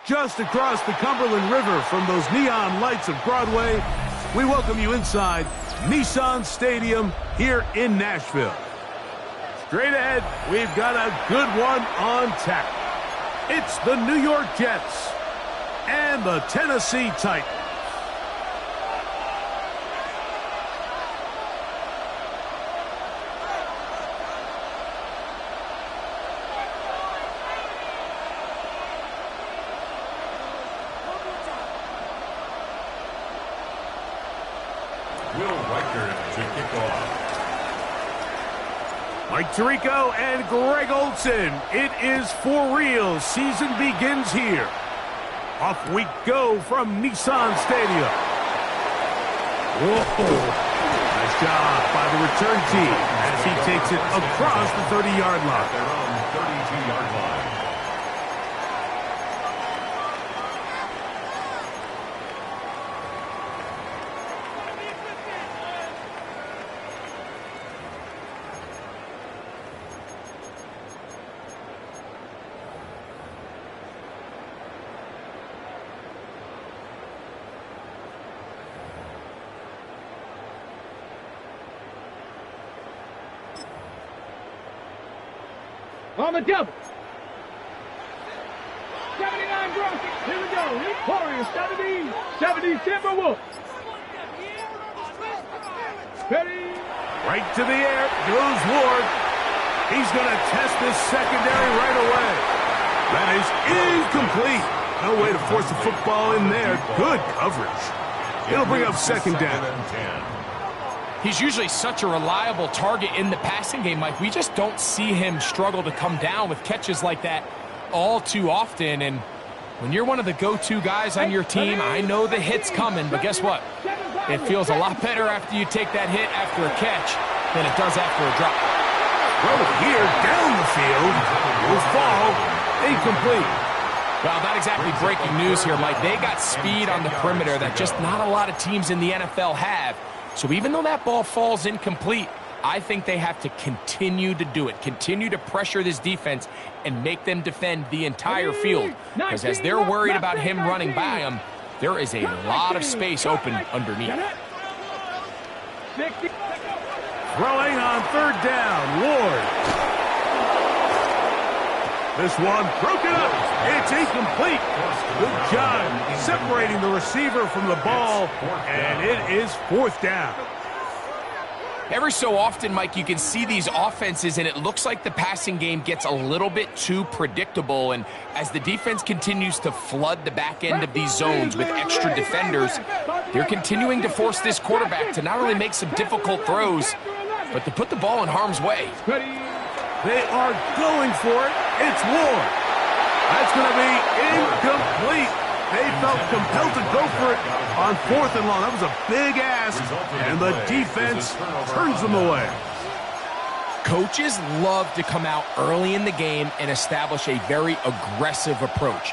Just across the Cumberland River from those neon lights of Broadway, we welcome you inside Nissan Stadium here in Nashville. Straight ahead, we've got a good one on tap. It's the New York Jets and the Tennessee Titans. Mike Tirico and Greg Olsen. It is for real. Season begins here. Off we go from Nissan Stadium. Whoa. Nice job by the return team as he takes it across the 30-yard line. Their own 32-yard line. On the double. 79 Broncos. Here we go. Victorious 70 Timberwolves. Ready. Right to the air goes Ward. He's going to test this secondary right away. That is incomplete. No way to force the football in there. Good coverage. It'll bring up second down. He's usually such a reliable target in the passing game, Mike. We just don't see him struggle to come down with catches like that all too often. And when you're one of the go-to guys on your team, I know the hit's coming, but guess what? It feels a lot better after you take that hit after a catch than it does after a drop. Throw here down the field. Will fall. Incomplete. Well, not exactly breaking news here, Mike. They got speed on the perimeter that just not a lot of teams in the NFL have. So even though that ball falls incomplete, I think they have to continue to do it, continue to pressure this defense and make them defend the entire field. Because as they're worried about him running by them, there is a lot of space open underneath. Throwing on third down, Ward. This one broken up. It's incomplete. Good job separating the receiver from the ball, and it is fourth down. Every so often, Mike, you can see these offenses, and it looks like the passing game gets a little bit too predictable. And as the defense continues to flood the back end of these zones with extra defenders, they're continuing to force this quarterback to not only make some difficult throws, but to put the ball in harm's way. They are going for it. It's Ward. That's going to be incomplete. They felt compelled to go for it on fourth and long. That was a big ask, and the defense turns them away. Coaches love to come out early in the game and establish a very aggressive approach.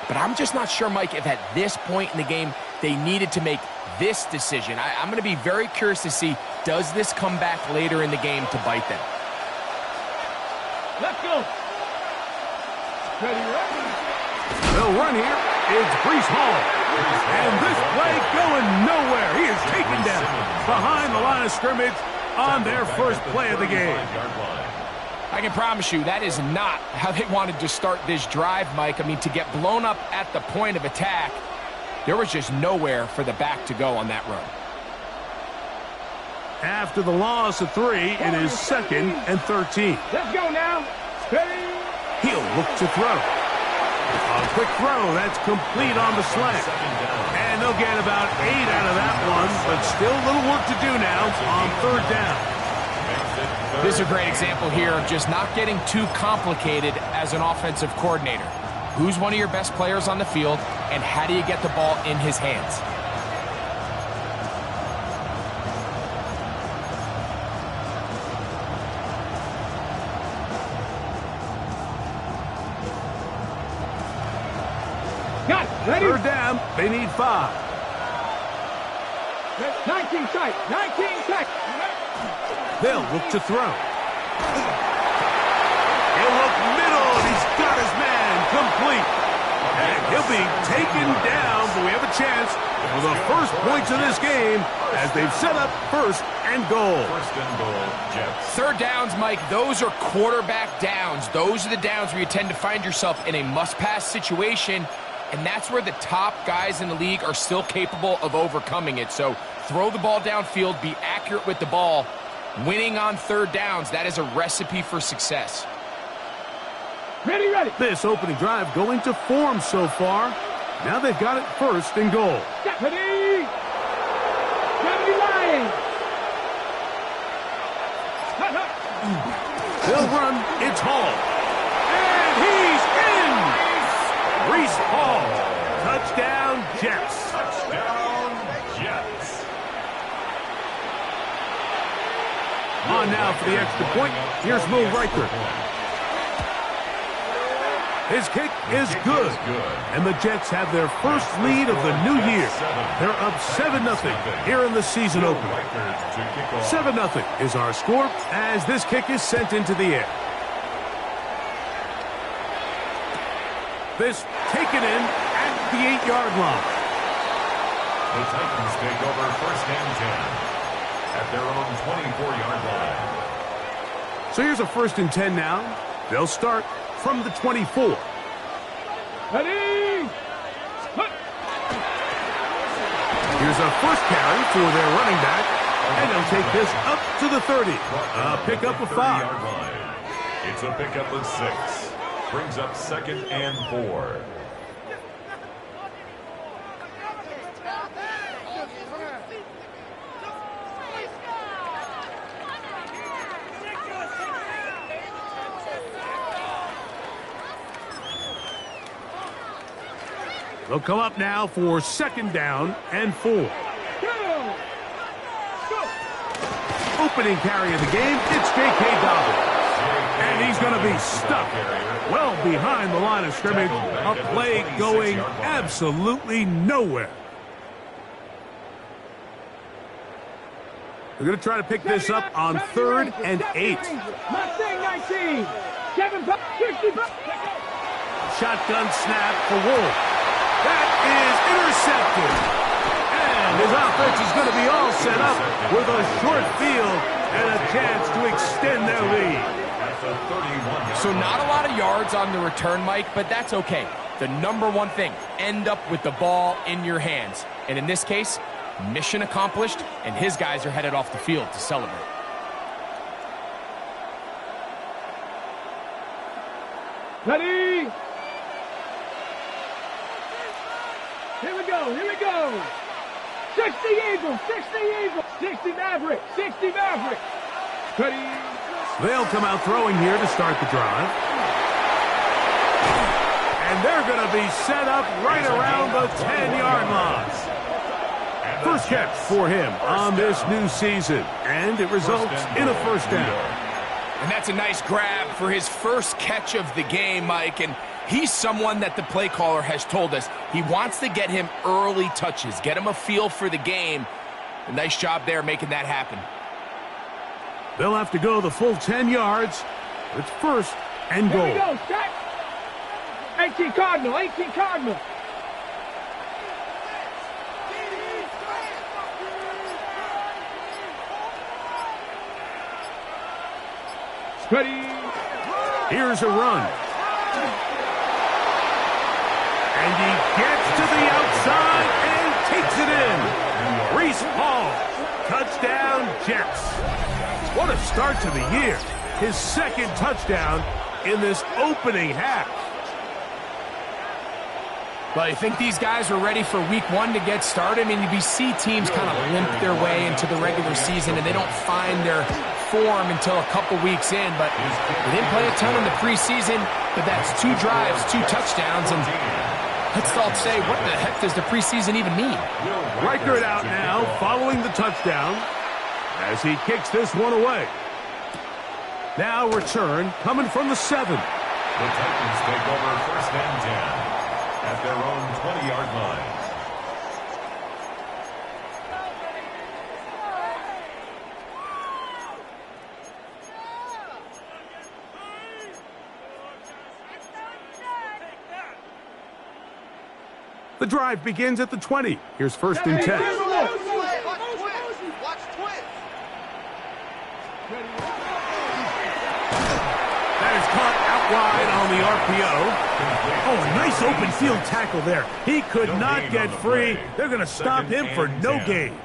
But I'm just not sure, Mike, if at this point in the game they needed to make this decision. I'm going to be very curious to see, does this come back later in the game to bite them? Let's go. Ready, ready. They'll run here. It's Breece Hall. And this play going nowhere. He is taken down behind the line of scrimmage on their first play of the game. I can promise you that is not how they wanted to start this drive, Mike. I mean, to get blown up at the point of attack, there was just nowhere for the back to go on that run. After the loss of 3, it is 2nd and 13. Let's go now. Ready. He'll look to throw. A quick throw. That's complete on the slant. And they'll get about 8 out of that one, but still a little work to do now on third down. This is a great example here of just not getting too complicated as an offensive coordinator. Who's one of your best players on the field, and how do you get the ball in his hands? Got it. Ready. Third down. They need 5. 19 tight. 19 tight. They'll look to throw. He'll look middle, and he's got his man complete. And he'll be taken down, but we have a chance for the first points of this game as they've set up first and goal. First and goal, Jets. Third downs, Mike, those are quarterback downs. Those are the downs where you tend to find yourself in a must-pass situation, and that's where the top guys in the league are still capable of overcoming it. So throw the ball downfield, be accurate with the ball. Winning on third downs, that is a recipe for success. Ready, ready. This opening drive going to form so far. Now they've got it first and goal. Ready. 70 line. They'll run. It's Hall. And he's in. Reese Hall. Touchdown, Jets. Touchdown, Jets. On now for the extra point. Here's Will Riker. His kick is good. And the Jets have their first lead of the new year. They're up 7-0 here in the season opener. 7-0 is our score as this kick is sent into the air. This taken in at the 8-yard line. The Titans take over first and 10 at their own 24-yard line. So here's a first and 10 now. They'll start from the 24. Ready. Here's a first carry for their running back, and they'll take this up to the 30. A pickup of 5. Line. It's a pickup of 6. Brings up second and 4. They'll come up now for second down and 4. Opening carry of the game, it's J.K. Dobbins. And he's going to be stuck well behind the line of scrimmage. A play going absolutely nowhere. They're going to try to pick this up on 3rd and 8. Mustang 19. Kevin 60. Shotgun snap for Wolf. That is intercepted. And his offense is going to be all set up with a short field and a chance to extend their lead. So not a lot of yards on the return, Mike, but that's okay. The number one thing, end up with the ball in your hands. And in this case, mission accomplished, and his guys are headed off the field to celebrate. Ready. Here we go, here we go. 60 Eagles, 60 Eagles, 60 Maverick, 60 Maverick. Ready. They'll come out throwing here to start the drive. And they're going to be set up right around the 10-yard line. First catch for him on this new season, and it results in a first down. And that's a nice grab for his first catch of the game, Mike, and he's someone that the play caller has told us he wants to get him early touches, get him a feel for the game. A nice job there making that happen. They'll have to go the full 10 yards. It's first and goal. Here we go, set. 18 Cardinal, 18 Cardinal. Ready. Here's a run. And he gets to the outside and takes it in. Reese Hall. Touchdown, Jets. What a start to the year. His second touchdown in this opening half. Well, you think these guys are ready for week 1 to get started? I mean, you see teams kind of limp their way into the regular season, and they don't find their form until a couple weeks in. But they didn't play a ton in the preseason, but that's 2 drives, 2 touchdowns, and let's all say, what the heck does the preseason even mean? Reichert out now following the touchdown as he kicks this one away. Now return coming from the 7. The Titans take over first and 10 at their own 20-yard line. The drive begins at the 20. Here's first and 10. That is caught out wide on the RPO. Oh, a nice open field tackle there. He could not get free. They're going to stop him for no gain.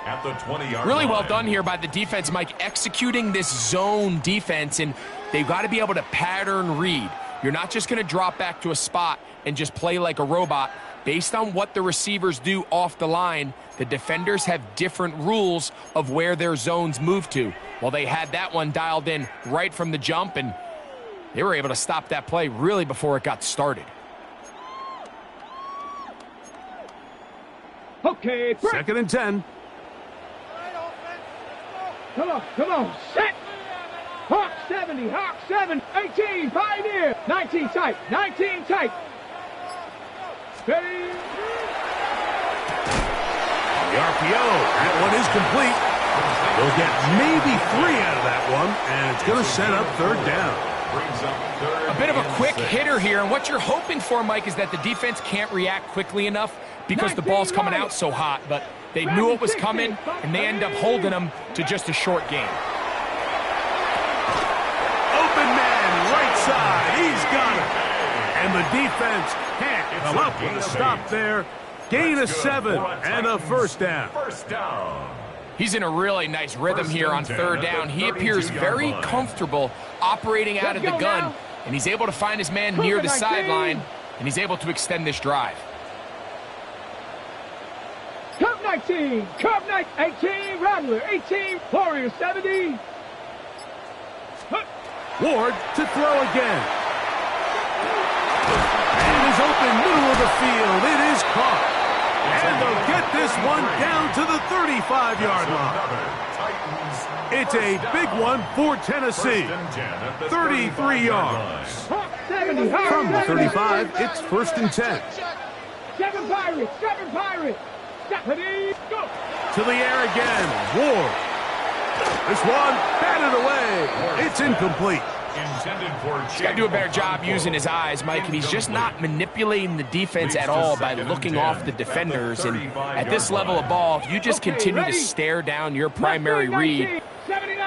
At the 20-yard Really well line. done here by the defense, Mike, executing this zone defense, and they've got to be able to pattern read. You're not just going to drop back to a spot and just play like a robot. Based on what the receivers do off the line, the defenders have different rules of where their zones move to. Well, they had that one dialed in right from the jump, and they were able to stop that play really before it got started. Okay, break. Second and 10. Come on, set. Hawk 70, Hawk 7, 18, Pioneer. 19 tight, 19 tight. Ready. The RPO. That one is complete. They'll get maybe 3 out of that one, and it's going to set up third down. A bit of a quick hitter here, and what you're hoping for, Mike, is that the defense can't react quickly enough because the ball's coming out so hot, but they knew it was coming, and they end up holding them to just a short gain. Open man, right side. He's got it. And the defense can't come up with a stop there. Gain of 7 and a first down. First down. He's in a really nice rhythm here on third down. He appears very comfortable operating out of the gun, and he's able to find his man near the sideline, and he's able to extend this drive. Cup 19, Cup 18, Rattler 18, Warrior 70. Ward to throw again. And it is open middle of the field. It is caught. And they'll get this one down to the 35-yard line. It's a big one for Tennessee. 33 yards. Hawk 70, Hawk From the 70. 35, it's first and 10. 7 Pirates, 7 Pirates. Stephanie, go. To the air again. Ward. This one batted away. It's incomplete. He's got to do a better job using his eyes, Mike, and he's just not manipulating the defense at all by looking off the defenders. And at this level of ball, if you just continue to stare down your primary read,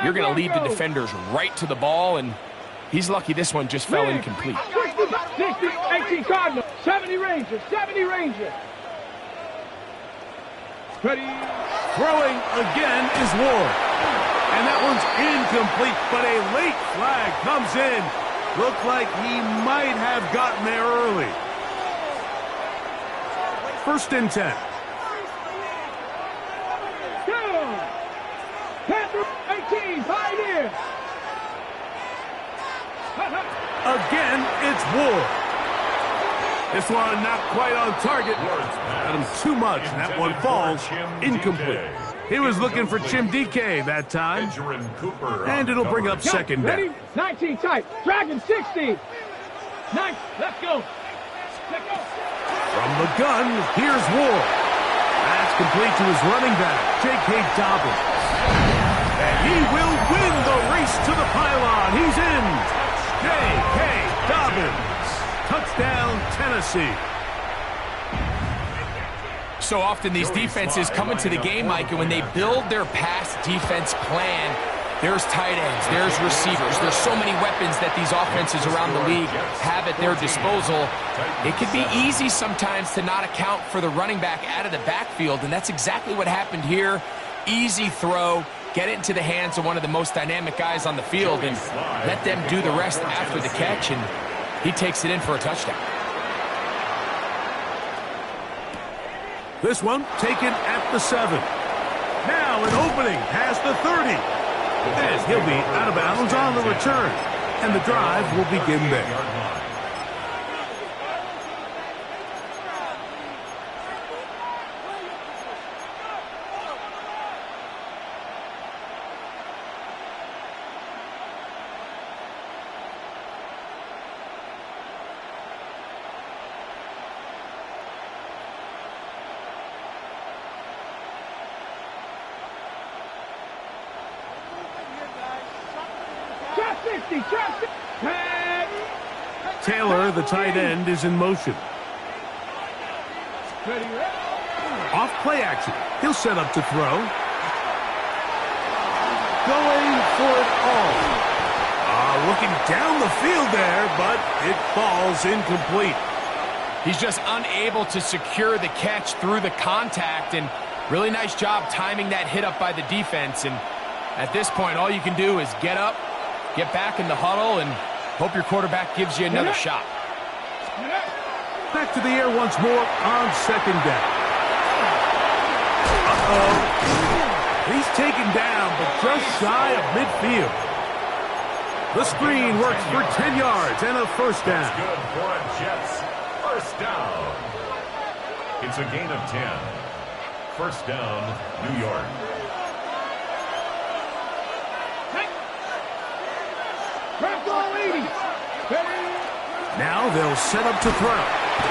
you're going to lead the defenders right to the ball, and he's lucky this one just fell incomplete. 60, 18 Cardinals, 70 Rangers, 70 Rangers. Ready. Throwing again is Ward. And that one's incomplete, but a late flag comes in. Looked like he might have gotten there early. First and 10. Down. Panther 18, Pioneer. Again, it's Ward. This one not quite on target. Got him too much, and that one falls incomplete. He was looking for Chim DK that time. And it'll bring up second down. 19 tight. Dragon 60. 9. Let's go. Let's go. From the gun, here's Ward. That's complete to his running back, J.K. Dobbins. And he will win the race to the pylon. He's in. J.K. Dobbins. Touchdown, Tennessee. So often these defenses come into the game, Mike, and when they build their pass defense plan, there's tight ends, there's receivers, there's so many weapons that these offenses around the league have at their disposal. It could be easy sometimes to not account for the running back out of the backfield, and that's exactly what happened here. Easy throw, get it into the hands of one of the most dynamic guys on the field, and let them do the rest after the catch, and he takes it in for a touchdown. This one taken at the 7. Now an opening past the 30. And he'll be out of bounds on the return. And the drive will begin there. Tag. Taylor, the tight end, is in motion. Off play action. He'll set up to throw. Going for it all. Looking down the field there, but it falls incomplete. He's just unable to secure the catch through the contact, and really nice job timing that hit up by the defense. And at this point, all you can do is get up, get back in the huddle, and hope your quarterback gives you another shot. Back to the air once more on second down. He's taken down, but just shy of midfield. The screen works for 10 yards and a first down. That's good for a Jets first down. It's a gain of 10. First down, New York. Now they'll set up to throw.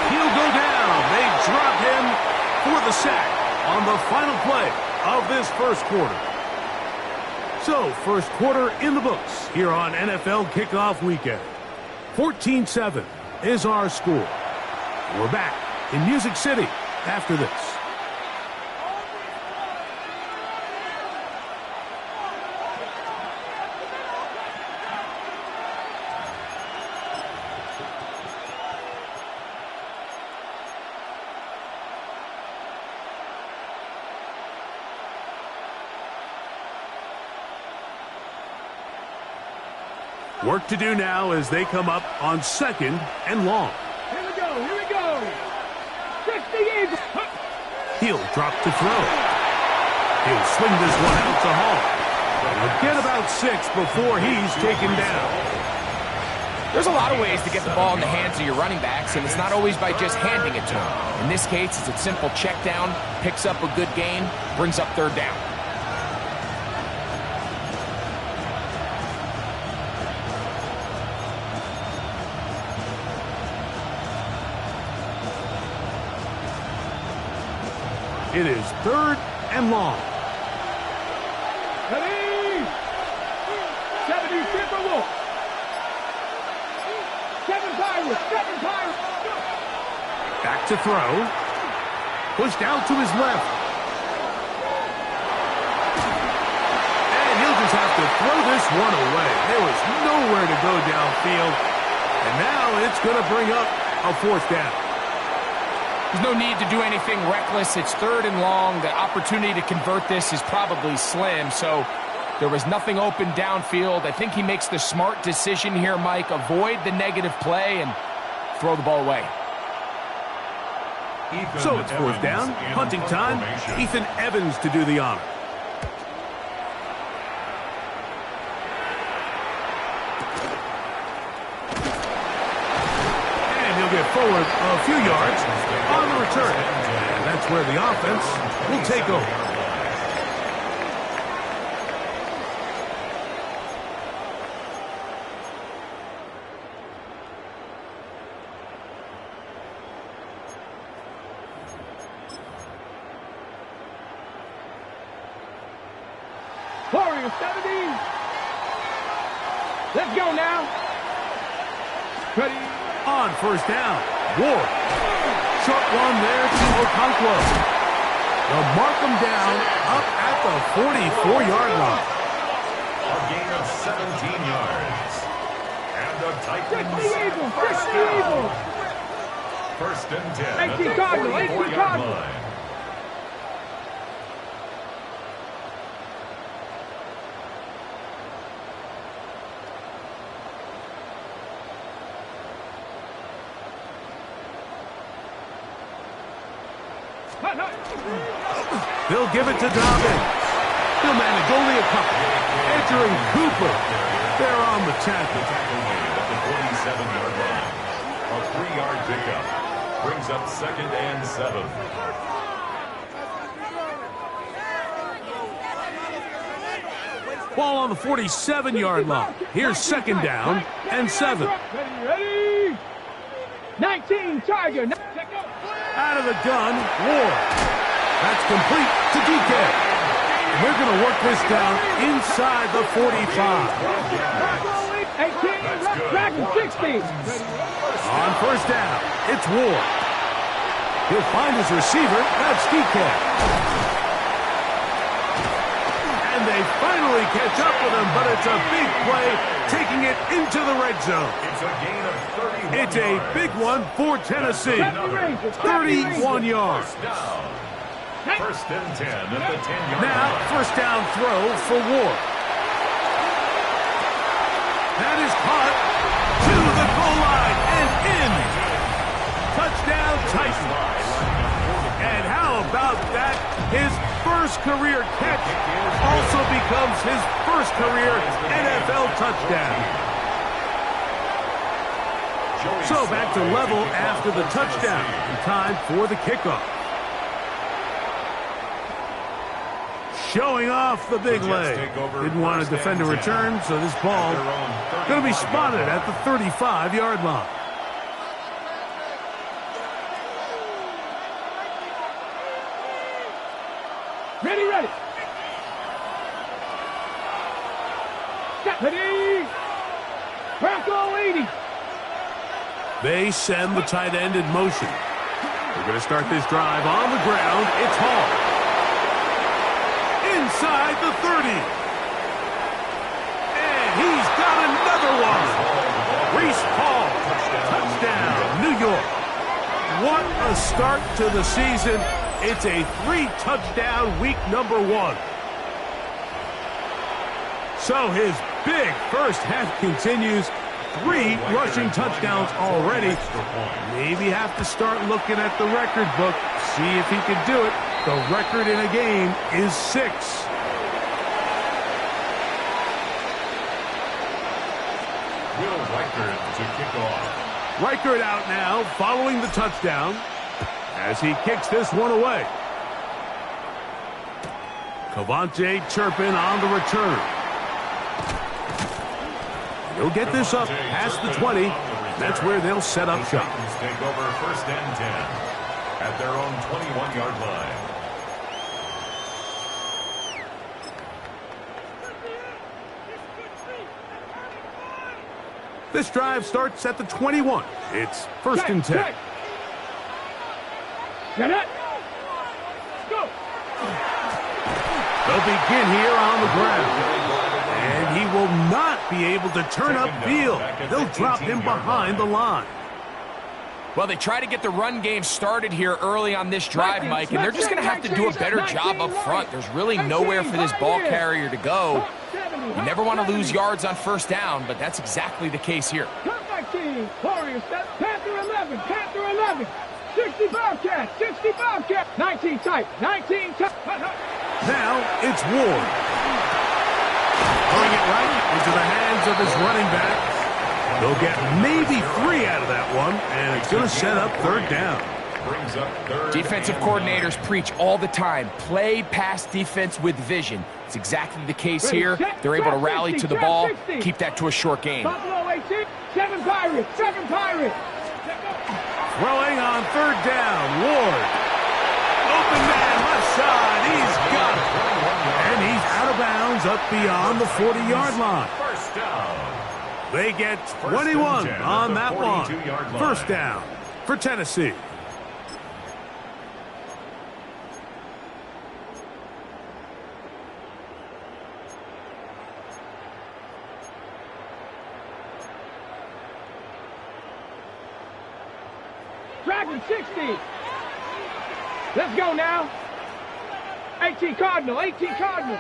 He'll go down. They drop him for the sack on the final play of this first quarter. So, first quarter in the books here on NFL Kickoff Weekend. 14-7 is our score. We're back in Music City after this. Work to do now as they come up on second and long. Here we go, here we go. 60 Eagles. He'll drop to throw. He'll swing this one out to Hall. He'll get about 6 before he's taken down. There's a lot of ways to get the ball in the hands of your running backs, and it's not always by just handing it to them. In this case, it's a simple check down, picks up a good gain, brings up third down. It is third and long. Ready? 70 Timberwolves. 7 Pirates. 7 Pirates. Back to throw. Pushed out to his left. And he'll just have to throw this one away. There was nowhere to go downfield. And now it's going to bring up a fourth down. There's no need to do anything reckless. It's third and long. The opportunity to convert this is probably slim, so there was nothing open downfield. I think he makes the smart decision here, Mike. Avoid the negative play and throw the ball away. So it's fourth down, punting time. Ethan Evans to do the honor. And he'll get forward a few yards on the return. And that's where the offense will take over. Warriors 70. Let's go now. Ready? On first down, Ward. Short one there to Okonkwo. They'll mark him down up at the 44-yard line. A gain of 17 yards. And the Titans 60 Eagles. first 60 down. Eagles. First and 10 at 18 the Cardinals, 18 44-yard Cardinals. line. They'll give it to Dobbin. He'll manage only a couple. Entering Cooper. They're on the tackle. Tackle made at the 47-yard line. A 3-yard pickup. Brings up second and 7. Ball on the 47-yard line. Here's second down and 7. Ready? 19 Tiger. Out of the gun, Ward. That's complete to DK. And they're going to work this down inside the 45. 18, back to 60. On first down, it's Ward. He'll find his receiver. That's DK. And they finally catch up with him, but it's a big play, taking it into the red zone. It's a gain of 31 It's a big one for Tennessee. 31 yards. First and 10 at the 10-yard line. Now, first down throw for Ward. That is caught to the goal line and in. Touchdown, Titans. And how about that? His first career catch also becomes his first career NFL touchdown. So back to level after the touchdown. Time for the kickoff. Showing off the big leg. Didn't want to defend a return, so this ball going to be spotted at the 35-yard line. Ready, ready. Ready. Bronco 80. They send the tight end in motion. We're going to start this drive on the ground. It's Hall. Inside the 30. And he's got another one. Reese Hall. Touchdown, New York. What a start to the season. It's a 3-touchdown week number 1. So his big first half continues. 3 rushing touchdowns already. Maybe have to start looking at the record book, see if he can do it. The record in a game is 6. Will Reichard to kick off. Reichard out now, following the touchdown, as he kicks this one away. Cavante Turpin on the return. He'll get this up past the 20. That's where they'll set up shop. Take over first and 10 at their own 21-yard line. This drive starts at the 21. It's first and 10. Get it. Go. They'll begin here on the ground. And he will not be able to turn upfield. They'll drop him behind the line. Well, they try to get the run game started here early on this drive, Mike, and they're just going to have to do a better job up front. There's really nowhere for this ball carrier to go. You never want to lose yards on first down, but that's exactly the case here. Comeback team. Warriors, Panther 11. Panther 11. 65 catch. 65 catch. 19 type. 19 type. Now it's Ward. Throwing it right into the hands of his running back. They'll get maybe 3 out of that one, and it's going to set up third down. Defensive coordinators preach all the time, play pass defense with vision. It's exactly the case here. They're able to rally to the ball, keep that to a short game. Buffalo 18, 7 Pirates, 7 Pirates. Throwing on third down, Ward. Open man, left side, he's got it. And he's out of bounds up beyond the 40-yard line. First down. They get 21 on that one. First down for Tennessee. Dragon 60. Let's go now. 18 Cardinal, 18 Cardinal.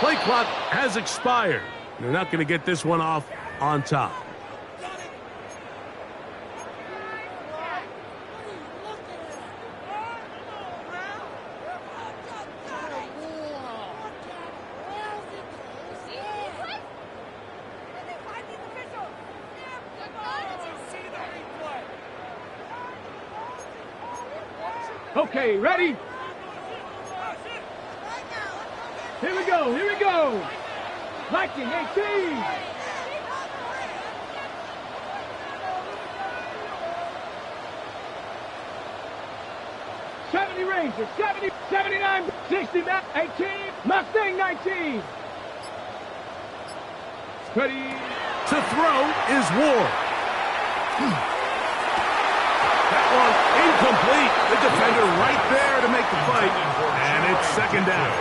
Play clock has expired. They're not going to get this one off on top. Okay, ready? Here we go, here we go. Viking 18. 70 Rangers, 70, 79, 60, 18, Mustang 19. Ready. To throw is Ward. That one incomplete. The defender right there to make the fight. And it's second down.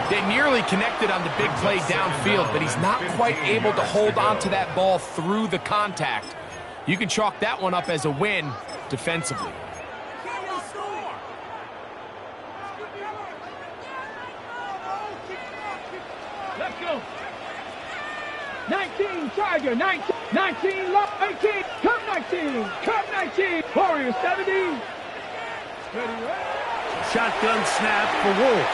They nearly connected on the big play downfield, but he's not quite able to hold on to that ball through the contact. You can chalk that one up as a win defensively. Let's go. 19, Tiger, 19, 19, lock, 18, come 19, come 19, Warriors 70. Shotgun snap for Wolf.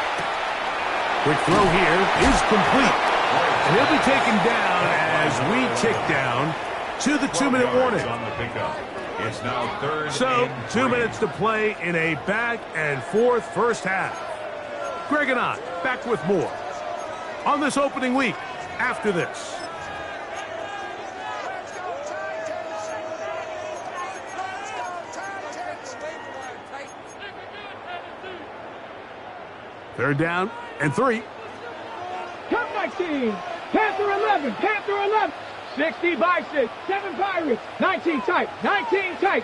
Quick throw here is complete. And he'll be taken down as we tick down to the 2-minute warning. It's now third. So, 2 minutes to play in a back and forth first half. Greg and I back with more on this opening week after this. Third down and 3. Come 19, Panther 11, Panther 11, 60 by 6, 7 Pirates, 19 tight, 19 tight.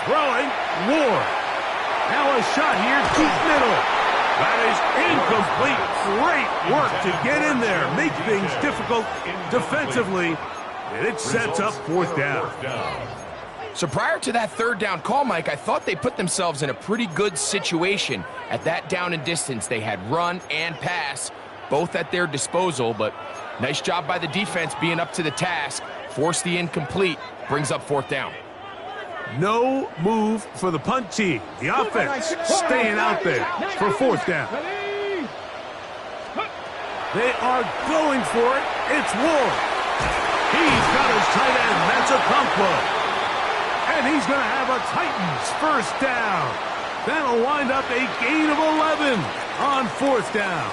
Throwing, Ward. Now a shot here, deep middle. That is incomplete. Great work to get in there, make things difficult defensively, and it sets up fourth down. So prior to that third down call, Mike, I thought they put themselves in a pretty good situation. At that down and distance, they had run and pass, both at their disposal, but nice job by the defense being up to the task. Force the incomplete, brings up fourth down. No move for the punt team. The offense staying out there for fourth down. They are going for it. It's Ward. He's got his tight end. That's a Okonkwo. And he's going to have a Titans first down. That'll wind up a gain of 11 on fourth down.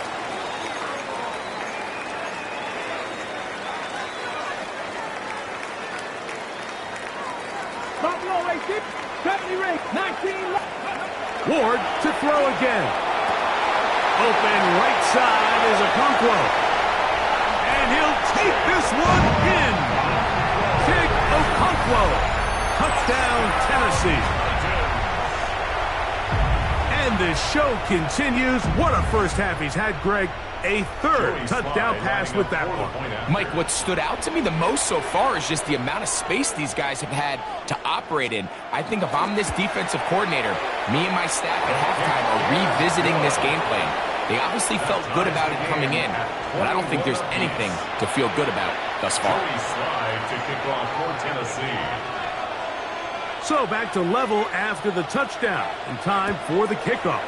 Buffalo 18, 70 Ring, 19. Ward to throw again. Open right side is Okonkwo. And he'll take this one in. Kick Okonkwo. Touchdown, Tennessee. And the show continues. What a first half he's had, Greg. A third touchdown pass with that one. Mike, what stood out to me the most so far is just the amount of space these guys have had to operate in. I think if I'm this defensive coordinator, me and my staff at halftime are revisiting this game plan. They obviously felt good about it coming in, but I don't think there's anything to feel good about thus far. To kick off for Tennessee. So back to level after the touchdown and time for the kickoff.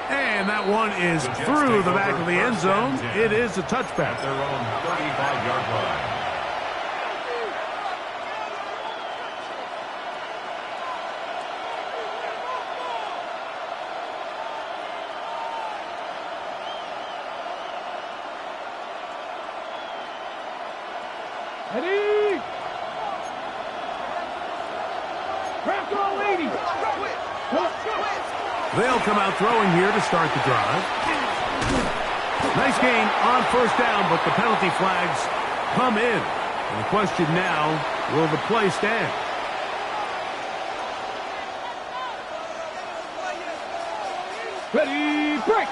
And that one is through the back of the end zone. It is a touchback. At their own 35-yard line. Ready? They'll come out throwing here to start the drive. Nice gain on first down, but the penalty flags come in. And the question now, will the play stand? Ready, break!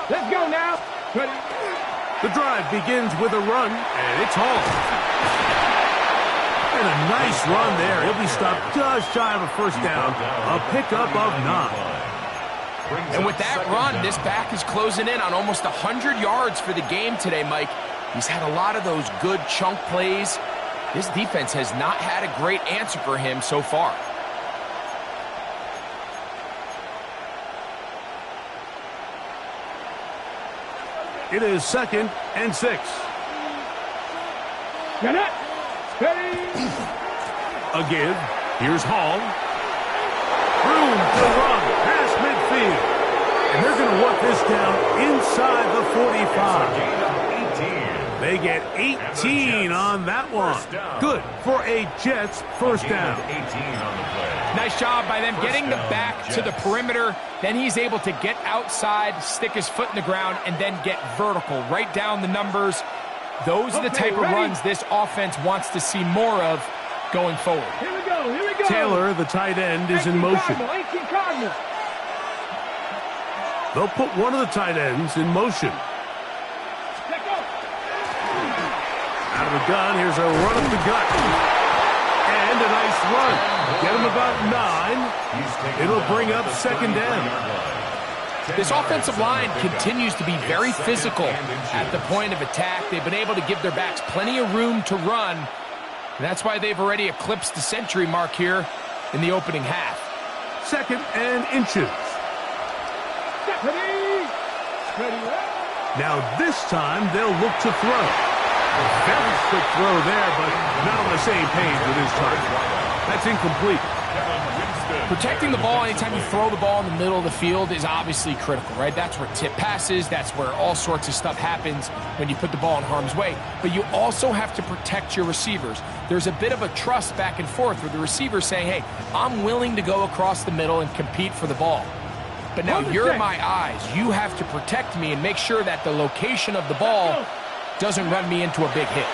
Let's go now. Ready. The drive begins with a run, and it's hauled. And a nice run there. He'll be stopped just shy of a first down. A pickup of 9. And with that run, this back is closing in on almost 100 yards for the game today, Mike. He's had a lot of those good chunk plays. This defense has not had a great answer for him so far. It is 2nd and 6. Get it. Ready. A give. Here's Hall. Room to run past midfield. And they're going to work this down inside the 45. They get 18 on that one. Good for a Jets first down. 18 on the play. Nice job by them getting the back to the perimeter. Then he's able to get outside, stick his foot in the ground, and then get vertical. Right down the numbers. Those are the type of runs this offense wants to see more of going forward. Here we go, here we go. Taylor, the tight end, is in motion. Cardinal. They'll put one of the tight ends in motion. Out of the gun, here's a run up the gut. And a nice run. Get him about 9. It'll bring up second down. This offensive line continues to be very physical at the point of attack. They've been able to give their backs plenty of room to run. And that's why they've already eclipsed the century mark here in the opening half. Second and inches. Now this time they'll look to throw. Very quick throw there, but not on the same page with his target. That's incomplete. Protecting the ball anytime you throw the ball in the middle of the field is obviously critical, right? That's where tip passes, that's where all sorts of stuff happens when you put the ball in harm's way. But you also have to protect your receivers. There's a bit of a trust back and forth with the receiver saying, hey, I'm willing to go across the middle and compete for the ball. But now you're my eyes. You have to protect me and make sure that the location of the ball doesn't run me into a big hit.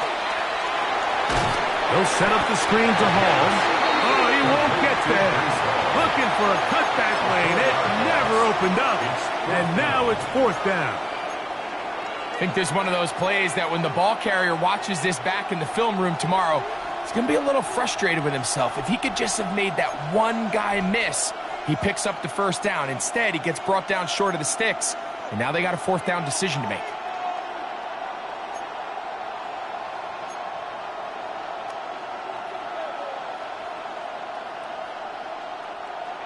They'll set up the screen to Hall. Oh, he won't get there. Looking for a cutback lane. It never opened up. And now it's fourth down. I think this is one of those plays that when the ball carrier watches this back in the film room tomorrow, he's going to be a little frustrated with himself. If he could just have made that one guy miss, he picks up the first down. Instead, he gets brought down short of the sticks. And now they got a fourth down decision to make.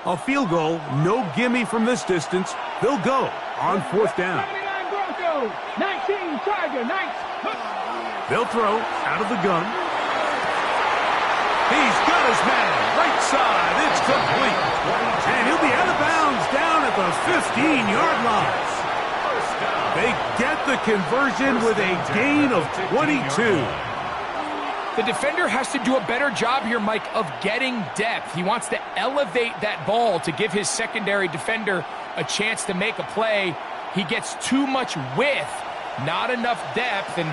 A field goal, no gimme from this distance. They'll go on fourth down. 79 Broncos, 19 Tiger, 19. They'll throw out of the gun. He's got his man, right side. It's complete. And he'll be out of bounds down at the 15-yard line. They get the conversion with a gain of 22. The defender has to do a better job here, Mike, of getting depth. He wants to elevate that ball to give his secondary defender a chance to make a play. He gets too much width, not enough depth, and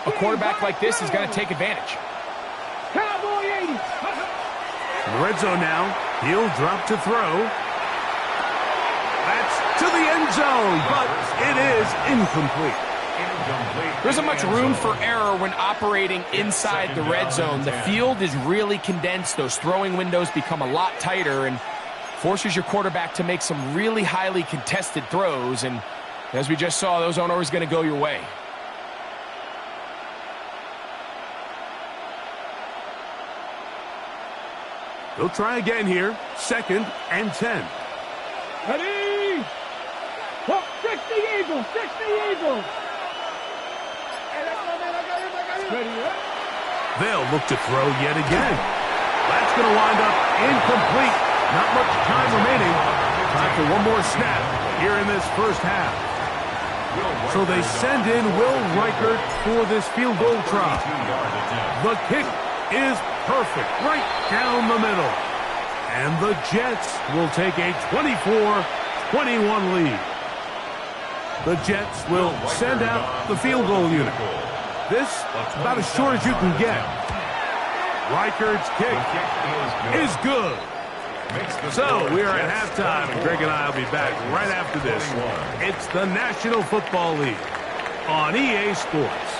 a quarterback like this is going to take advantage. Cowboy 80. In the red zone now, he'll drop to throw. That's to the end zone, but it is incomplete. There isn't much room for error when operating inside the red zone. The field is really condensed. Those throwing windows become a lot tighter and forces your quarterback to make some really highly contested throws. And as we just saw, those aren't always going to go your way. They'll try again here. Second and 10. Ready? Oh, 60 Eagles, 60 Eagles. They'll look to throw yet again. That's going to wind up incomplete. Not much time remaining. Time for one more snap here in this first half. So they send in Will Reichert for this field goal try. The kick is perfect, right down the middle. And the Jets will take a 24-21 lead. The Jets will send out the field goal unit. This about as short as you can get. Reichert's kick is good. So we are at halftime, and Greg and I will be back right after this. It's the National Football League on EA Sports.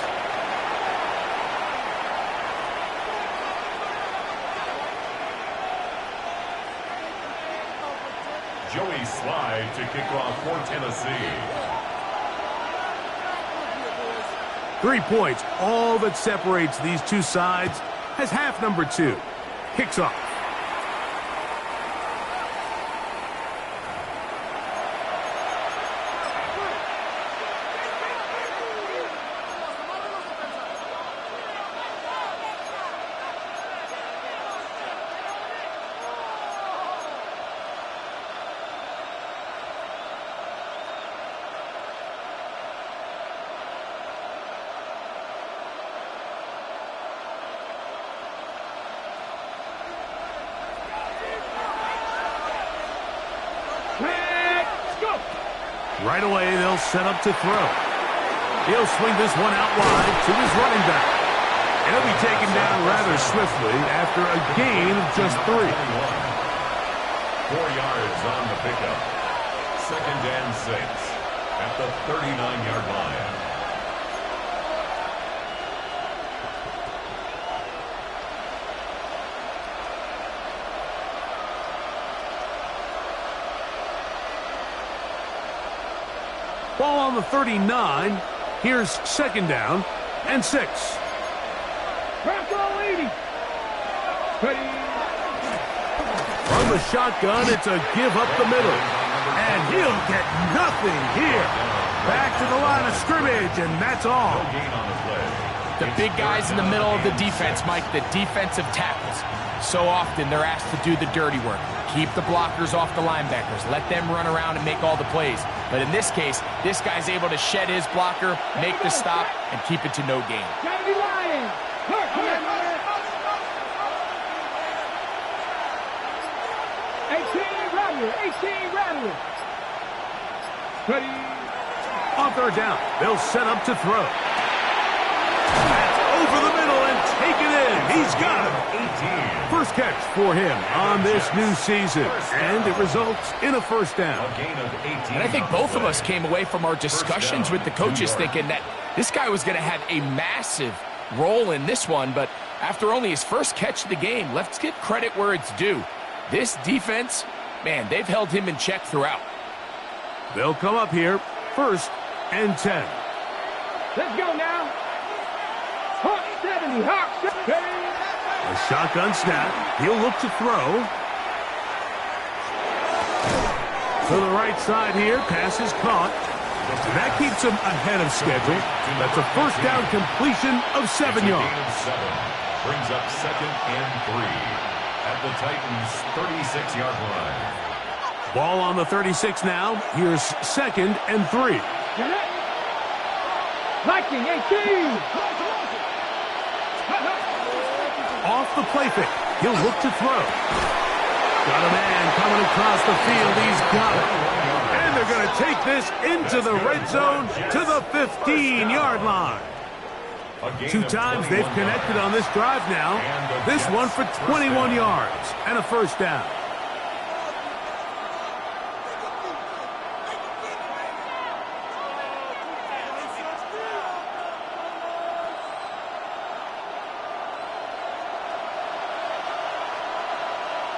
Joey Slide to kick off for Tennessee. 3 points, all that separates these two sides, as half number 2 kicks off. Right away, they'll set up to throw. He'll swing this one out wide to his running back. And he'll be taken down rather swiftly after a gain of just 3. 4 yards on the pickup. 2nd and 6 at the 39-yard line. Ball on the 39. Here's 2nd down and 6. Bronco 80. From the shotgun, it's a give up the middle. And he'll get nothing here. Back to the line of scrimmage, and that's all. No gain on the play. The big guys in the middle of the defense, Mike, the defensive tackles. So often they're asked to do the dirty work. Keep the blockers off the linebackers. Let them run around and make all the plays. But in this case, this guy's able to shed his blocker, make the stop, and keep it to no gain. 18 Rattler. On 3rd down, they'll set up to throw. That's over the middle and taken in. He's got it. 18. First catch for him on this new season, and it results in a 1st down. A gain of 18. And I think both of us came away from our discussions with the coaches thinking that this guy was going to have a massive role in this one, but after only his first catch of the game, let's give credit where it's due. This defense, man, they've held him in check throughout. They'll come up here, 1st and 10. Let's go now. Hawk 70. Hawk 70. A shotgun snap. He'll look to throw. To the right side here. Pass is caught. That keeps him ahead of schedule. That's a 1st down completion of 7 yards. Brings up 2nd and 3 at the Titans' 36-yard line. Ball on the 36 now. Here's 2nd and 3. Viking 18. Off the play fake. He'll look to throw. Got a man coming across the field. He's got it. And they're going to take this into the red zone to the 15-yard line. 2 times they've connected on this drive now. This one for 21 yards and a 1st down.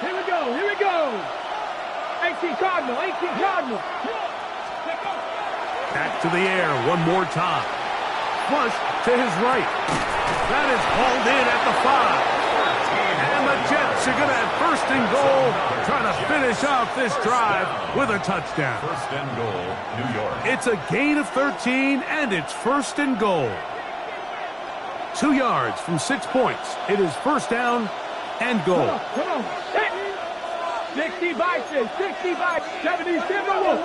Here we go. 18 Cardinal. Back to the air one more time. Flush to his right. That is hauled in at the 5. And the Jets are going to have 1st and goal, trying to finish off this drive with a touchdown. 1st and goal, New York. It's a gain of 13, and it's 1st and goal. 2 yards from 6 points. It is 1st down and goal. Come on. 60 Vikings, 60 Vikings, 70 Timberwolves.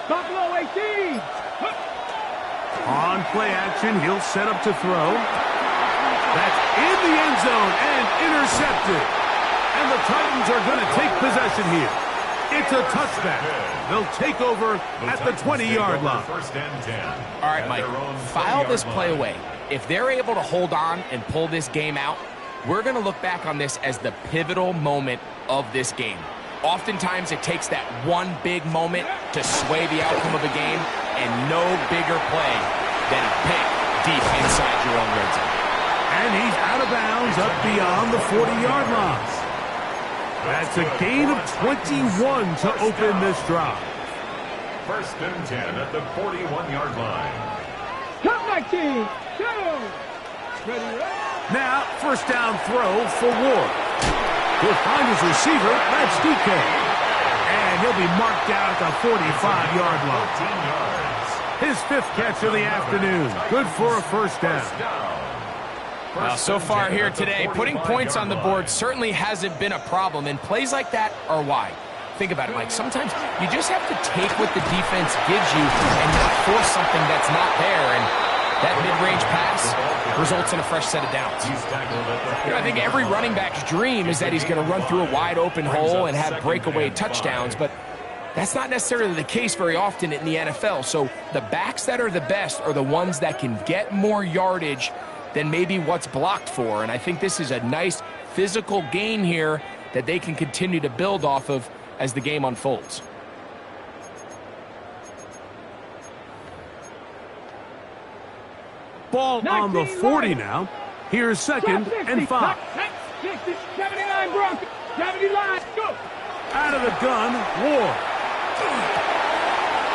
Buffalo 18. On play action, he'll set up to throw. That's in the end zone and intercepted. And the Titans are going to take possession here. It's a touchback. They'll take over at the 20-yard line. 1st and 10. All right, Mike, file this play away. If they're able to hold on and pull this game out, we're going to look back on this as the pivotal moment of this game. Oftentimes, it takes that one big moment to sway the outcome of a game, and no bigger play than a pick deep inside your own red zone. And he's out of bounds up beyond the 40-yard line. That's a gain of 21 to open this drive. 1st and 10 at the 41-yard line. Top 19. Now, 1st down throw for Ward. He'll find his receiver. That's DK. And he'll be marked out at the 45-yard line. 14 yards. His 5th catch of the afternoon. Good for a 1st down. Well, so far here today, putting points on the board certainly hasn't been a problem, and plays like that are why. Think about it, Mike. Sometimes you just have to take what the defense gives you and not force something that's not there, and that mid-range pass results in a fresh set of downs. You know, I think every running back's dream is that he's going to run through a wide-open hole and have breakaway touchdowns, but That's not necessarily the case very often in the NFL. So the backs that are the best are the ones that can get more yardage than maybe what's blocked for. And I think this is a nice physical gain here that they can continue to build off of as the game unfolds. Ball on the 40 now. Here's 2nd and 5. 79 Broncos. 70 line. Go. Out of the gun, Ward.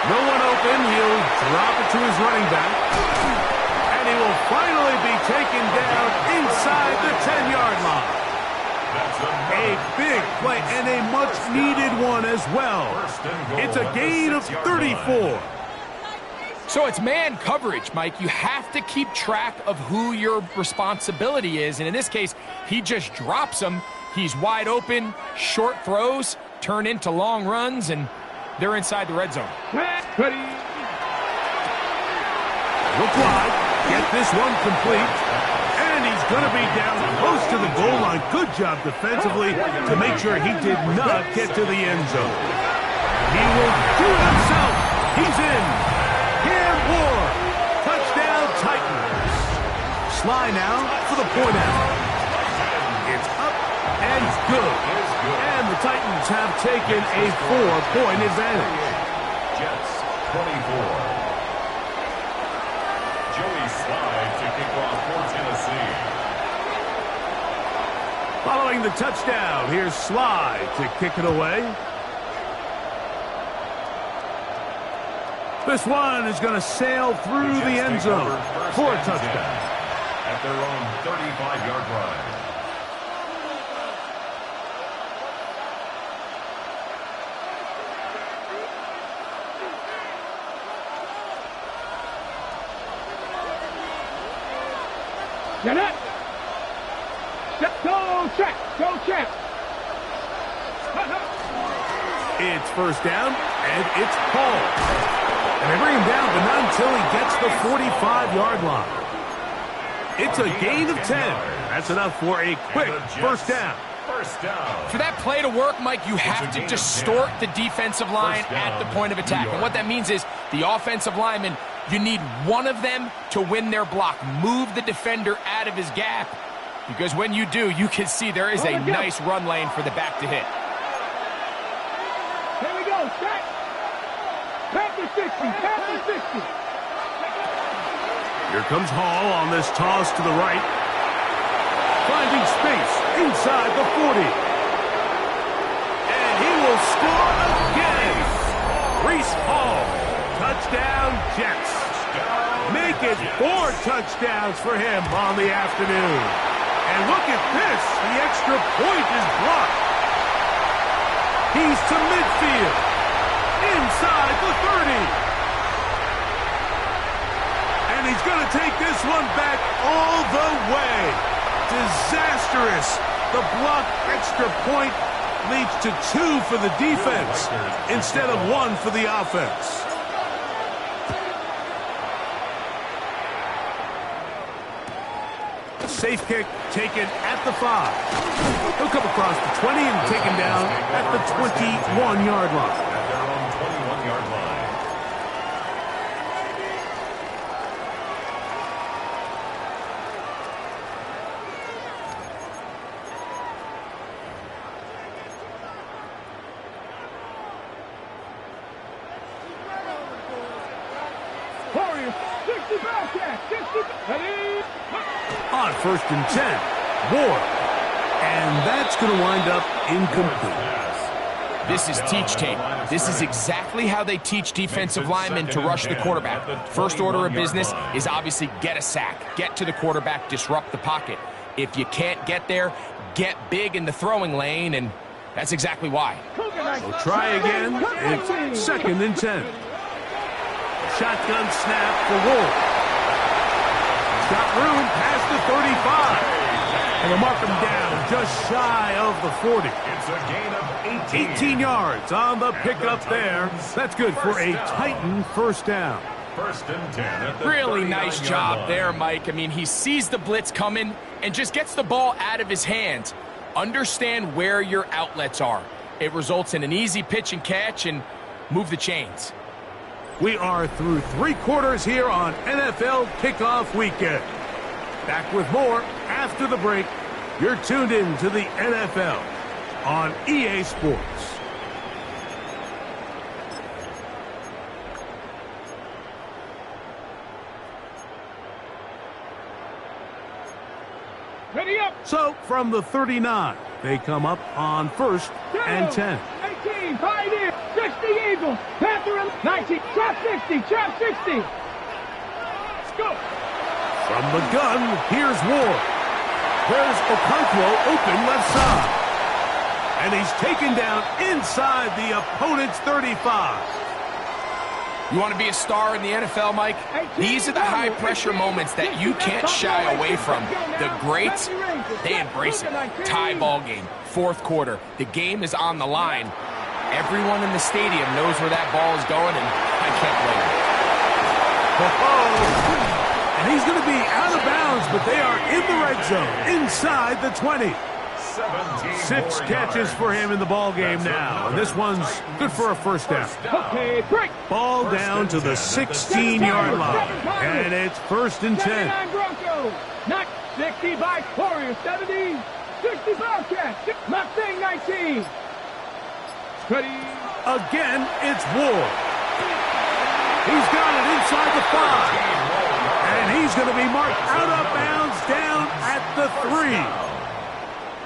No one open. He'll drop it to his running back. And he will finally be taken down inside the 10-yard line. A big play and a much-needed one as well. It's a gain of 34. So it's man coverage, Mike. You have to keep track of who your responsibility is. And in this case, he just drops him. He's wide open. Short throws turn into long runs, and they're inside the red zone. Ready. Look wide. Get this one complete. And he's going to be down close to the goal line. Good job defensively to make sure he did not get to the end zone. He will do it himself. He's in. Ward. Touchdown, Titans. Sly now for the point out. It's up and good. And the Titans have taken a 4-point advantage. Jets 24. Joey Sly to kick off for Tennessee. Following the touchdown, here's Sly to kick it away. This one is going to sail through the end zone for a touchdown. At their own 35-yard line. Get it. Go check. Go check. It's first down, and it's Paul. And they bring him down, but not until he gets the 45-yard line. It's a gain of 10. That's enough for a quick first down. For that play to work, Mike, you have to distort the defensive line at the point of attack. And what that means is the offensive lineman, you need one of them to win their block. Move the defender out of his gap. Because when you do, you can see there is a nice run lane for the back to hit. Here we go. Check. Panther 60, Panther 60. Here comes Hall on this toss to the right. Finding space inside the 40. And he will score again. Reese Hall. Touchdown, Jets. Make it 4 touchdowns for him on the afternoon. And look at this. The extra point is blocked. He's to midfield. Inside the 30. And he's going to take this one back all the way. Disastrous. The blocked extra point leads to 2 for the defense instead of 1 for the offense. Safe kick taken at the 5. He'll come across the 20 and taken down at the 21-yard line. At their own 21-yard line. Warriors, 60 back check, 60. Ready? On first and 10, Ward. And that's going to wind up incomplete. This is teach tape. This is exactly how they teach defensive linemen to rush the quarterback. First order of business is obviously get a sack. Get to the quarterback, disrupt the pocket. If you can't get there, get big in the throwing lane, and that's exactly why. So try again. It's second and 10. Shotgun snap for Ward. Got room past the 35. And they'll mark him down just shy of the 40. It's a gain of 18. 18 yards on the pickup there. That's good for a Titan first down. First and 10 at the Really nice 39-yard job line. there, Mike. I mean, he sees the blitz coming and just gets the ball out of his hands. Understand where your outlets are. It results in an easy pitch and catch, and move the chains. We are through 3 quarters here on NFL Kickoff Weekend. Back with more after the break. You're tuned in to the NFL on EA Sports. Ready up. So, from the 39, they come up on 1st and 10. 18, Pioneer, 60 Eagles, Panther, 19, trap 60, trap 60. Let's go. From the gun, here's Ward. There's Okonkwo open left side. And he's taken down inside the opponent's 35. You want to be a star in the NFL, Mike? These are the high-pressure moments that you can't shy away from. The greats, they embrace it. Tie ball game, 4th quarter. The game is on the line. Everyone in the stadium knows where that ball is going, and I can't blame them. And he's going to be out of bounds, but they are in the red zone, inside the 20. 6 catches for him in the ball game now. And this one's good for a first down. Okay, break. Ball down to the 16-yard line. And it's 1st and 10. 79 Broncos. Not 65 Warriors. 70. 65 Cats. Mustang 19. Ready. Again, it's Ward. He's got it inside the 5. And he's going to be marked out of bounds down at the 3.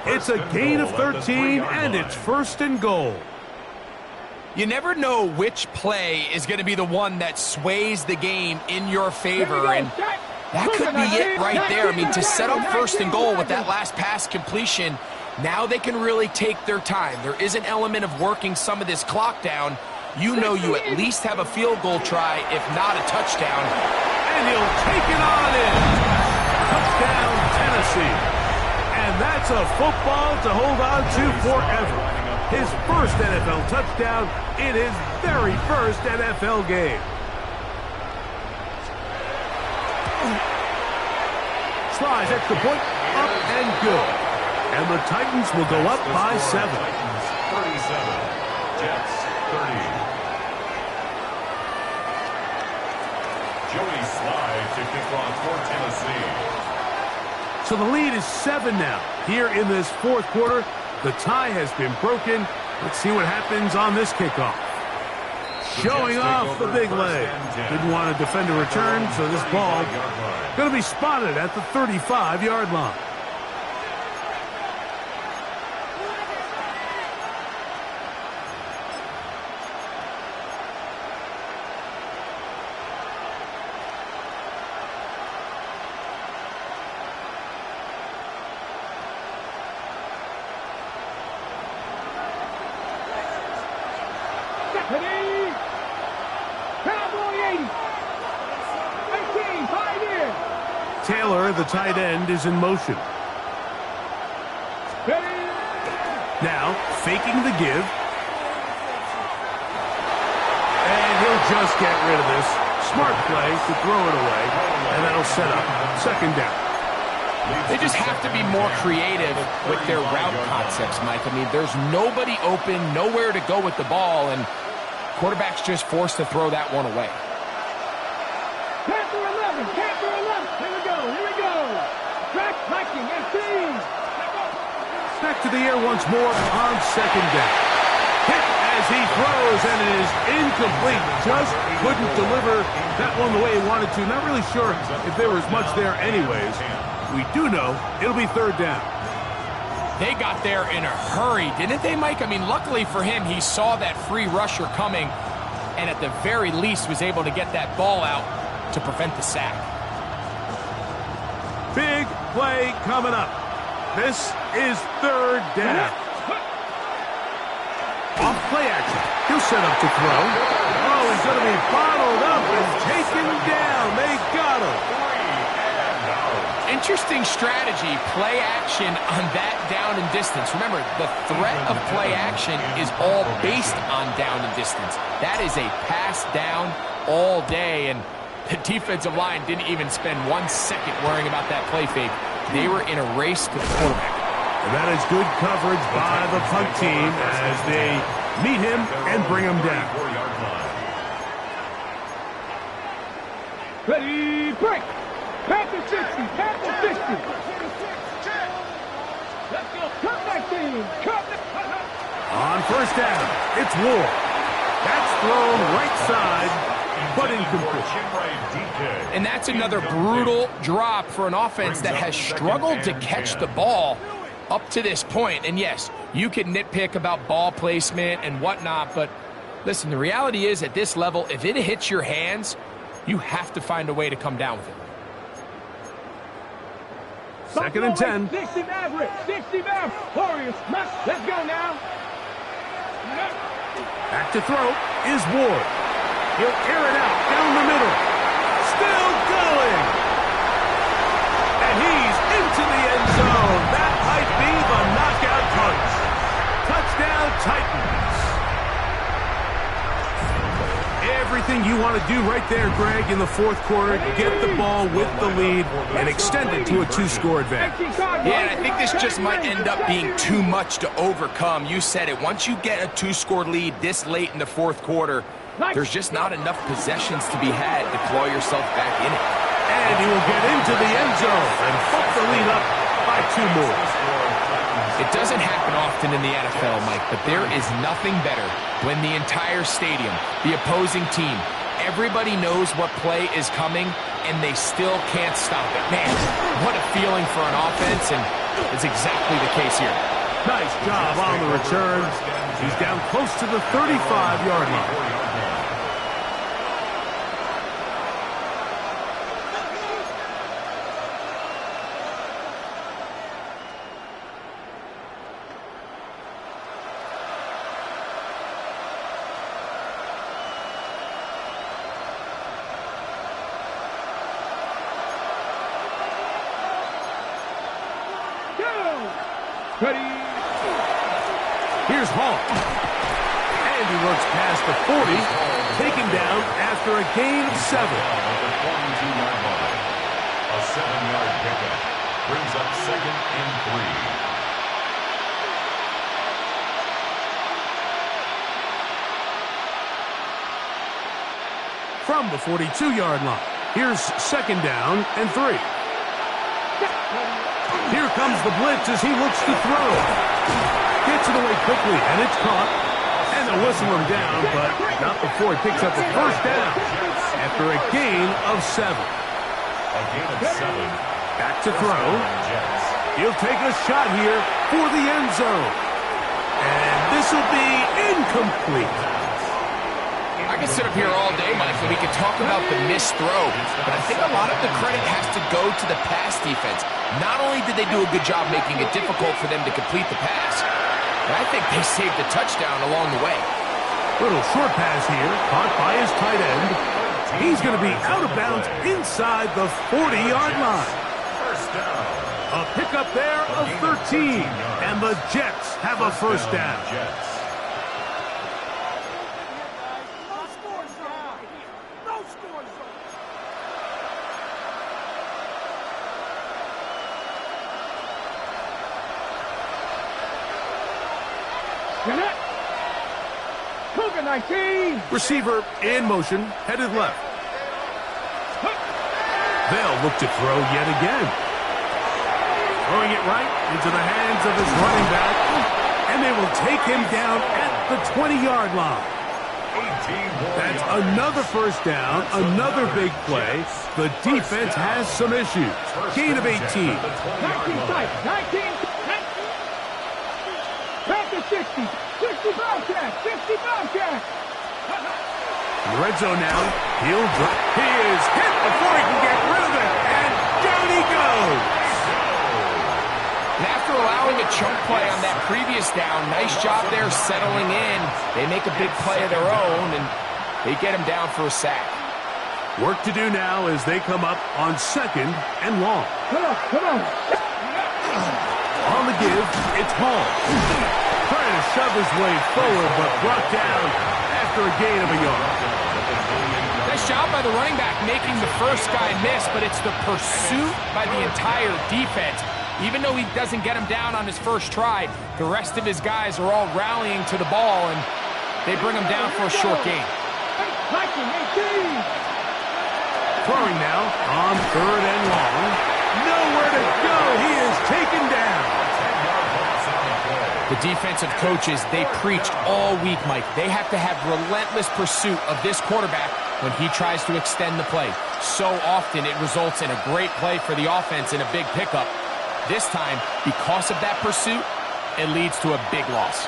It's a gain of 13, and it's 1st and goal. You never know which play is going to be the one that sways the game in your favor, and that could be it right there. I mean, to set up 1st and goal with that last pass completion, now they can really take their time. There is an element of working some of this clock down. You know you at least have a field goal try, if not a touchdown. And he'll take it on in. Touchdown, Tennessee. And that's a football to hold on to forever. His first NFL touchdown in his very first NFL game. Slides extra point, up and good. And the Titans will go up by 7. Titans 37, Jets 30. Joey Slye to kick off for Tennessee. So the lead is 7 now. Here in this 4th quarter, the tie has been broken. Let's see what happens on this kickoff. Showing off the big leg. Didn't want to defend a return, so this ball going to be spotted at the 35-yard line. Taylor, the tight end, is in motion. Now, faking the give. And he'll just get rid of this. Smart play to throw it away. And that'll set up 2nd down. They just have to be more creative with their route concepts, Mike. I mean, there's nobody open, nowhere to go with the ball, and quarterback's just forced to throw that one away. Panther 11, Panther 11. Here we go, here we go. Track Viking 18. Back to the air once more on 2nd down. Hit as he throws, and it is incomplete. Just couldn't deliver that one the way he wanted to. Not really sure if there was much there anyways. We do know it'll be 3rd down. They got there in a hurry, didn't they, Mike? I mean, luckily for him, he saw that free rusher coming and at the very least was able to get that ball out to prevent the sack. Big play coming up. This is 3rd down. Off play action. He'll set up to throw. Oh, he's going to be bottled up and taken down. They got him. Interesting strategy, play action on that down and distance. Remember, the threat of play action is all based on down and distance. That is a pass down all day, and the defensive line didn't even spend 1 second worrying about that play fake. They were in a race to the quarterback. And that is good coverage by the punt team as they meet him and bring him down. Ready, break. Panther 60, Panther 60. Let's go. Cut that team. Cut that. On first down, it's Ward. That's thrown right side, but incomplete. And that's another brutal drop for an offense that has struggled to catch the ball up to this point. And yes, you can nitpick about ball placement and whatnot, but listen, the reality is at this level, if it hits your hands, you have to find a way to come down with it. Second and 10. 60 Maverick, 60 Maverick. Warriors, let's go now. Back to throw is Ward. He'll air it out down the middle. Still going. And he's into the end zone. That might be the knockout punch. Touchdown Titans. Everything you want to do right there, Greg, in the fourth quarter, get the ball with the lead and extend it to a two-score advantage. Yeah, and I think this just might end up being too much to overcome. You said it. Once you get a two-score lead this late in the fourth quarter, there's just not enough possessions to be had to claw yourself back in it. And he will get into the end zone and hook the lead up by 2 more. It doesn't happen often in the NFL, Mike, but there is nothing better when the entire stadium, the opposing team, everybody knows what play is coming, and they still can't stop it. Man, what a feeling for an offense, and it's exactly the case here. Nice job on the return. He's down close to the 35-yard line. Ready. Here's Hall. And he works past the 40, taken down after a gain of 7. A 7-yard pickup brings up 2nd and 3. From the 42-yard line, here's 2nd down and 3. Here comes the blitz as he looks to throw. Gets it away quickly, and it's caught. And they'll whistle him down, but not before he picks up a first down after a gain of 7. A gain of 7. Back to throw. He'll take a shot here for the end zone. And this will be incomplete. I can sit up here all day, Mike, and we can talk about the missed throw, but I think a lot of the credit has to go to the pass defense. Not only did they do a good job making it difficult for them to complete the pass, but I think they saved a touchdown along the way. Little short pass here, caught by his tight end. He's going to be out of bounds inside the 40-yard line. First down. A pickup there of 13, and the Jets have a first down. Jets. Cougar 19. Receiver in motion, headed left. They'll look to throw yet again. Throwing it right into the hands of his running back, and they will take him down at the 20-yard line. That's another first down, another big play. The defense has some issues. Gain of 18. 19 tight, 19. Panther 60, 60 Bobcats, 60 Bobcats. In the red zone now, he'll drop. He is hit before he can get rid of it, and down he goes. And after allowing a chunk play on that previous down, nice job there settling in. They make a big play of their own, and they get him down for a sack. Work to do now as they come up on 2nd and long. Come on, come on. On the give, it's Hall. Trying to shove his way forward, but brought down after a gain of a yard. Nice job by the running back making the first guy miss, but it's the pursuit by the entire defense. Even though he doesn't get him down on his first try, the rest of his guys are all rallying to the ball, and they bring him down for a short gain. Throwing now on 3rd and long. Nowhere to go. He is taken down. The defensive coaches, they preached all week, Mike. They have to have relentless pursuit of this quarterback when he tries to extend the play. So often it results in a great play for the offense and a big pickup. This time, because of that pursuit, it leads to a big loss.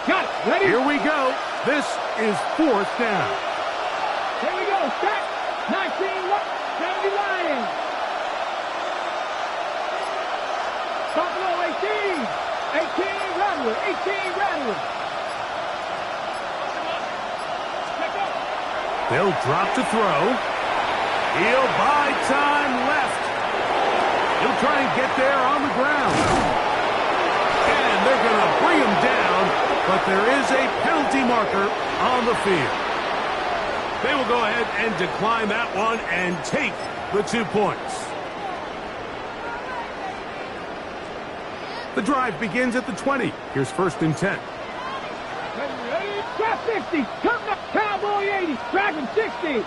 Got it. Ready? Here we go. This is 4th down. Here we go. Set. 19, 70 Lions. Buffalo 18. 18 Rattler. 18 Rattler. They'll drop to throw. He'll buy time left. He'll try and get there on the ground. And they're going to bring him down, but there is a penalty marker on the field. They will go ahead and decline that one and take the 2 points. The drive begins at the 20. Here's 1st and 10. Ready? Trap 50. Come up. Cowboy 80. Dragon 60.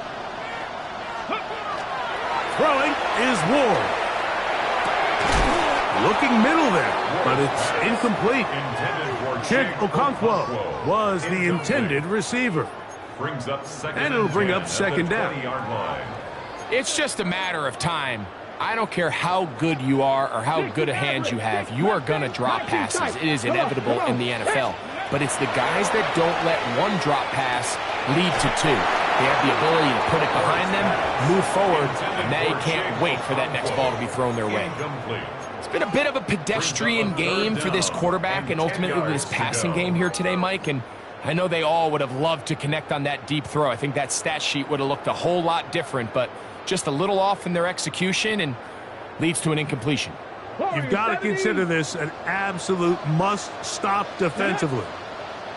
Throwing is Ward. Looking middle there, but it's incomplete. Chig Okonkwo was the intended receiver. And it'll bring up 2nd down. It's just a matter of time. I don't care how good you are or how good a hand you have. You are going to drop passes. It is inevitable in the NFL. But it's the guys that don't let one drop pass lead to 2. They have the ability to put it behind them, move forward, and now you can't wait for that next ball to be thrown their way. It's been a bit of a pedestrian game for this quarterback and ultimately this passing game here today, Mike. And I know they all would have loved to connect on that deep throw. I think that stat sheet would have looked a whole lot different, but just a little off in their execution and leads to an incompletion. You've got to consider this an absolute must-stop defensively.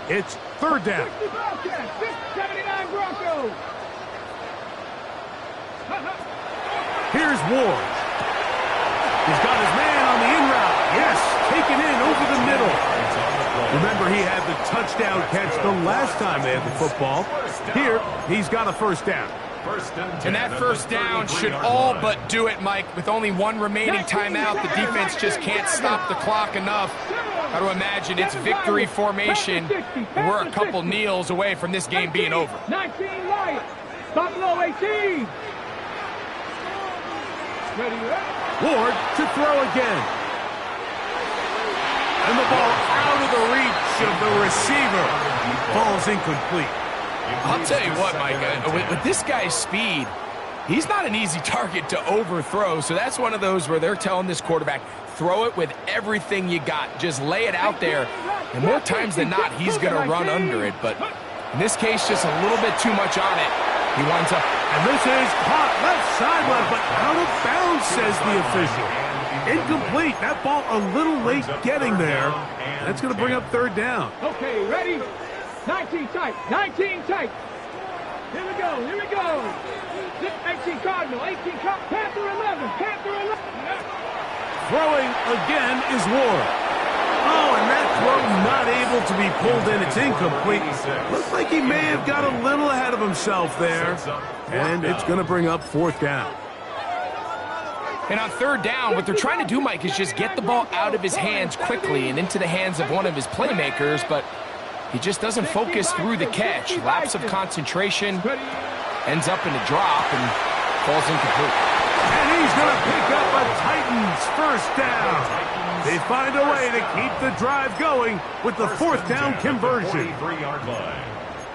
It's 3rd down. 79 Broncos. Here's Ward. He's got his man on the in route. Yes, taken in over the middle. Remember, he had the touchdown catch the last time they had the football. Here, he's got a 1st down. And that 1st down should all but do it, Mike. With only 1 remaining timeout, the defense just can't stop the clock enough. Got to imagine it's victory formation, and we're a couple kneels away from this game being over. 19 Lions. Buffalo 18. Ready? Ward to throw again. And the ball out of the reach of the receiver. Ball's incomplete. I'll tell you what, Mike, with this guy's speed, he's not an easy target to overthrow. So that's one of those where they're telling this quarterback, throw it with everything you got. Just lay it out there. And more times than not, he's going to run under it. But in this case, just a little bit too much on it. He winds up. And this is caught left sideline, but out of bounds, says the official. Incomplete. That ball a little late getting there. That's going to bring up 3rd down. Okay, ready? 19 tight. 19 tight. Here we go. Here we go. 18 Cardinal. 18 Cardinal. Panther 11. Panther 11. Throwing again is Ward. Oh, and that throw not able to be pulled in. It's incomplete. Looks like he may have got a little ahead of himself there. And it's going to bring up 4th down. And on 3rd down, what they're trying to do, Mike, is just get the ball out of his hands quickly and into the hands of one of his playmakers, but he just doesn't focus through the catch. Lapse of concentration, ends up in a drop, and falls incomplete. And he's going to pick up a Titans 1st down. They find a way to keep the drive going with the 4th down conversion.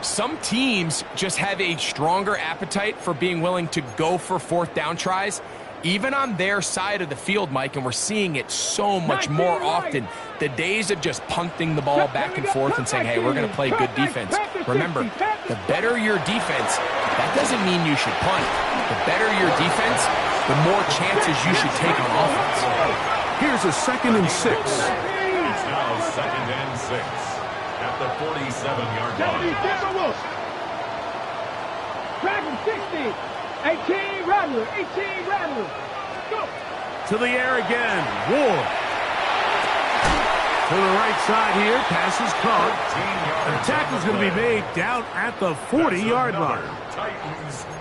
Some teams just have a stronger appetite for being willing to go for 4th down tries, even on their side of the field, Mike, and we're seeing it so much more often. The days of just punting the ball back and forth and saying, hey, we're going to play good defense. Remember, the better your defense, that doesn't mean you should punt. The better your defense, the more chances you should take on offense. Here's a 2nd and 6. It's now 2nd and 6. at the 47-yard line. 77 Wolf. Dragon 60. 18 Rattler. 18 Rattler. Go. To the air again. Ward. To the right side here. Pass is caught. The tackle's going to be made down at the 40-yard line.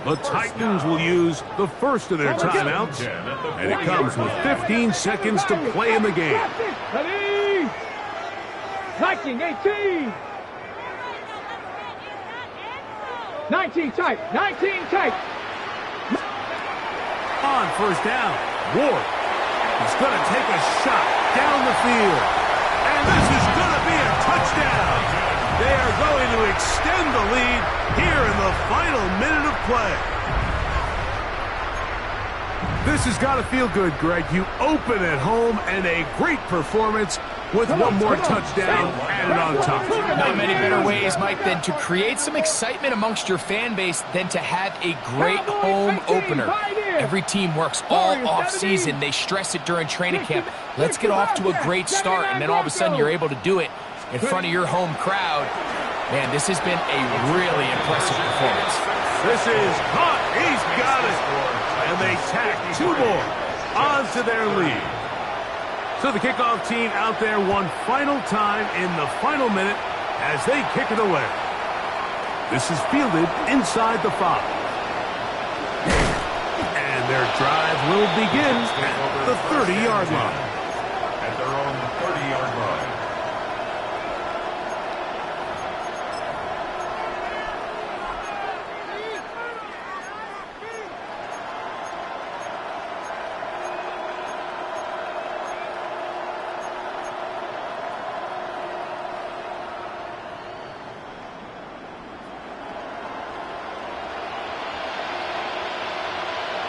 The Titans will use the first of their timeouts, and it comes with 15 seconds to play in the game. Ready? Viking 18. 19 tight. 19 tight. On first down, Ward. He's going to take a shot down the field. And this is going to be a touchdown. They are going to extend the lead here in the final minute of play. This has got to feel good, Greg. You open at home and a great performance with one more touchdown added on top. Not many better ways, Mike, than to create some excitement amongst your fan base than to have a great home opener. Every team works all off-season. They stress it during training camp. Let's get off to a great start, and then all of a sudden you're able to do it in front of your home crowd. Man, this has been a really impressive performance. This is caught. He's got it. And they tack two more onto their lead. So the kickoff team out there one final time in the final minute as they kick it away. This is fielded inside the 5. And their drive will begin at the 30-yard line. At their own 30-yard line.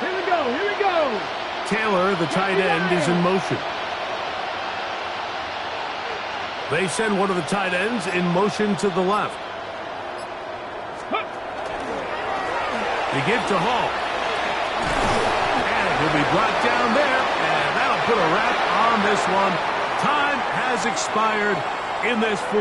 Here we go. Taylor, the tight end, is in motion. They send one of the tight ends in motion to the left. They give to Hall. And he'll be brought down there, and that'll put a wrap on this one. Time has expired in this